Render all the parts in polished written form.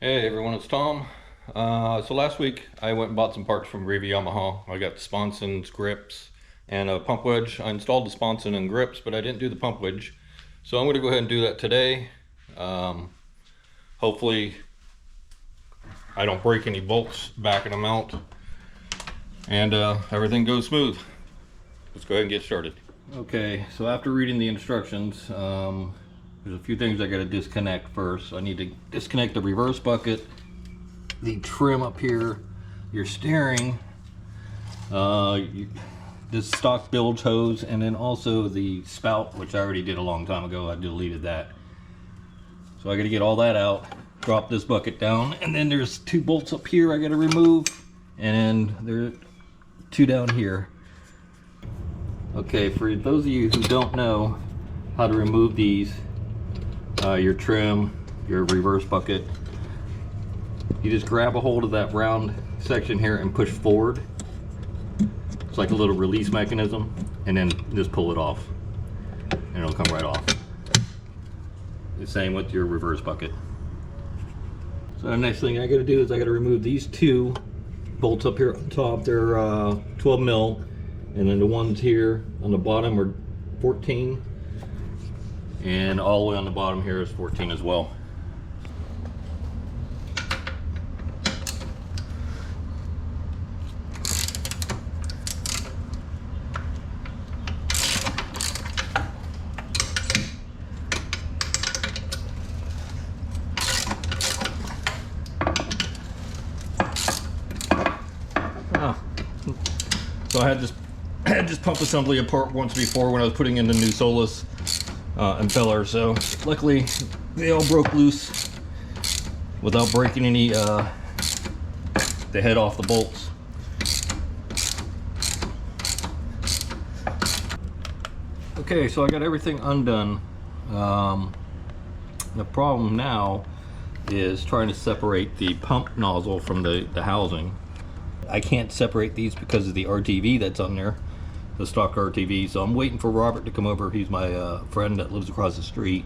Hey everyone, it's Tom. So last week I went and bought some parts from Riva Yamaha. I got the sponsons, grips, and a pump wedge. I installed the sponson and grips, but I didn't do the pump wedge. So I'm going to go ahead and do that today. Hopefully I don't break any bolts backing them out, and everything goes smooth. Let's go ahead and get started. Okay, so after reading the instructions, there's a few things I got to disconnect first. I need to disconnect the reverse bucket, the trim up here, your steering, this stock bilge hose, and then also the spout, which I already did a long time ago. I deleted that. So I got to get all that out, drop this bucket down, and then there's two bolts up here I got to remove, and there are two down here. Okay, for those of you who don't know how to remove these, your trim, your reverse bucket, you just grab a hold of that round section here and push forward. It's like a little release mechanism, and then just pull it off and it'll come right off. The same with your reverse bucket. So the next thing I got to do is I got to remove these two bolts up here on top. They're 12 mil, and then the ones here on the bottom are 14. And all the way on the bottom here is 14 as well. So I had this pump assembly apart once before when I was putting in the new Solus impeller, so luckily they all broke loose without breaking any the head off the bolts. Okay, so I got everything undone. The problem now is trying to separate the pump nozzle from the housing. I can't separate these because of the RTV that's on there, the stock RTV, so I'm waiting for Robert to come over. He's my friend that lives across the street,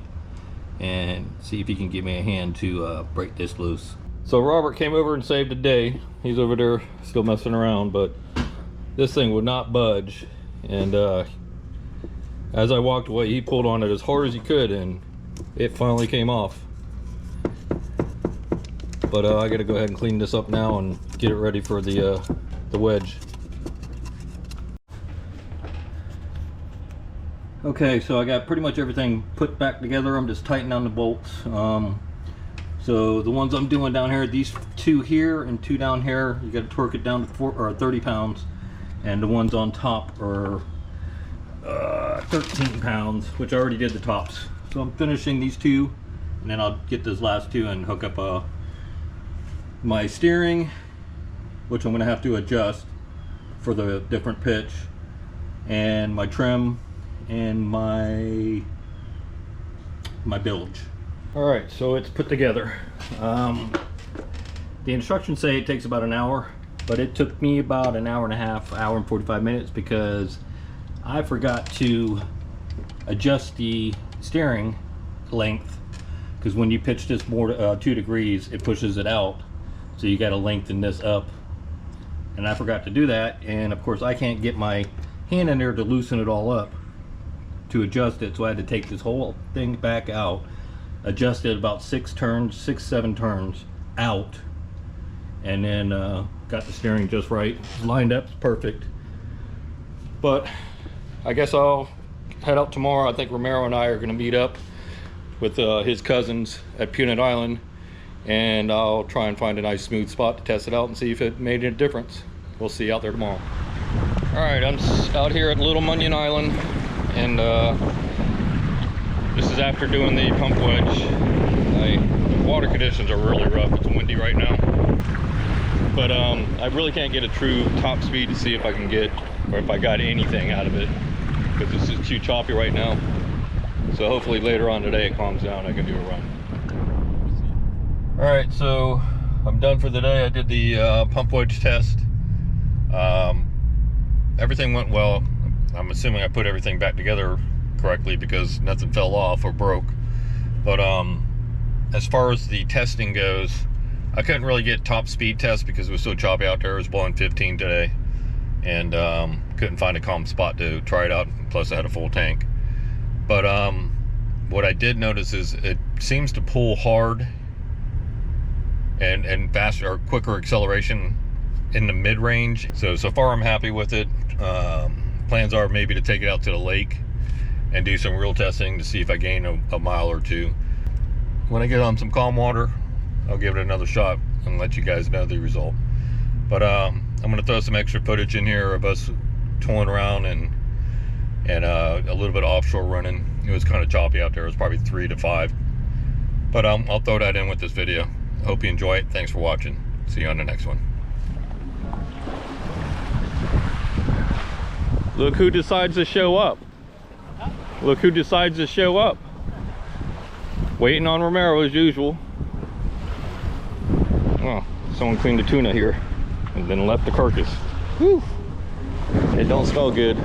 and see if he can give me a hand to break this loose. So Robert came over and saved the day. He's over there still messing around, but this thing would not budge, and as I walked away he pulled on it as hard as he could and it finally came off. But I gotta go ahead and clean this up now and get it ready for the wedge. Okay, so I got pretty much everything put back together. I'm just tightening on the bolts. So the ones I'm doing down here, these two here and two down here, you got to torque it down to 30 pounds, and the ones on top are 13 pounds, which I already did the tops. So I'm finishing these two, and then I'll get those last two and hook up my steering, which I'm going to have to adjust for the different pitch, and my trim, and my bilge. All right, so it's put together. The instructions say it takes about an hour, but it took me about an hour and a half, hour and 45 minutes, because I forgot to adjust the steering length, because when you pitch this more 2 degrees, it pushes it out, so you got to lengthen this up, and I forgot to do that. And of course I can't get my hand in there to loosen it all up to adjust it, so I had to take this whole thing back out, adjust it about 6-7 turns out, and then got the steering just right, lined up perfect. But I guess I'll head out tomorrow. I think Romero and I are going to meet up with his cousins at Puget Island, and I'll try and find a nice smooth spot to test it out and see if it made a difference. We'll see you out there tomorrow. All right, I'm out here at Little Munyon Island, and this is after doing the pump wedge. The water conditions are really rough. It's windy right now, but I really can't get a true top speed to see if I can get, or if I got anything out of it, because this is too choppy right now. So hopefully later on today it calms down, I can do a run. All right, so I'm done for the day. I did the pump wedge test. Everything went well. I'm assuming I put everything back together correctly because nothing fell off or broke. But as far as the testing goes, I couldn't really get top speed test because it was so choppy out there. It was blowing 15 today, and couldn't find a calm spot to try it out. Plus I had a full tank. But what I did notice is it seems to pull hard and faster or quicker acceleration in the mid-range. So far I'm happy with it. Plans are maybe to take it out to the lake and do some real testing to see if I gain a mile or two. When I get on some calm water, I'll give it another shot and let you guys know the result. But I'm gonna throw some extra footage in here of us tooling around and a little bit of offshore running. It was kind of choppy out there. It was probably 3 to 5. But I'll throw that in with this video. Hope you enjoy it. Thanks for watching. See you on the next one. Look who decides to show up. Look who decides to show up. Waiting on Romero as usual. Oh, someone cleaned the tuna here and then left the carcass. Whew. It don't smell good.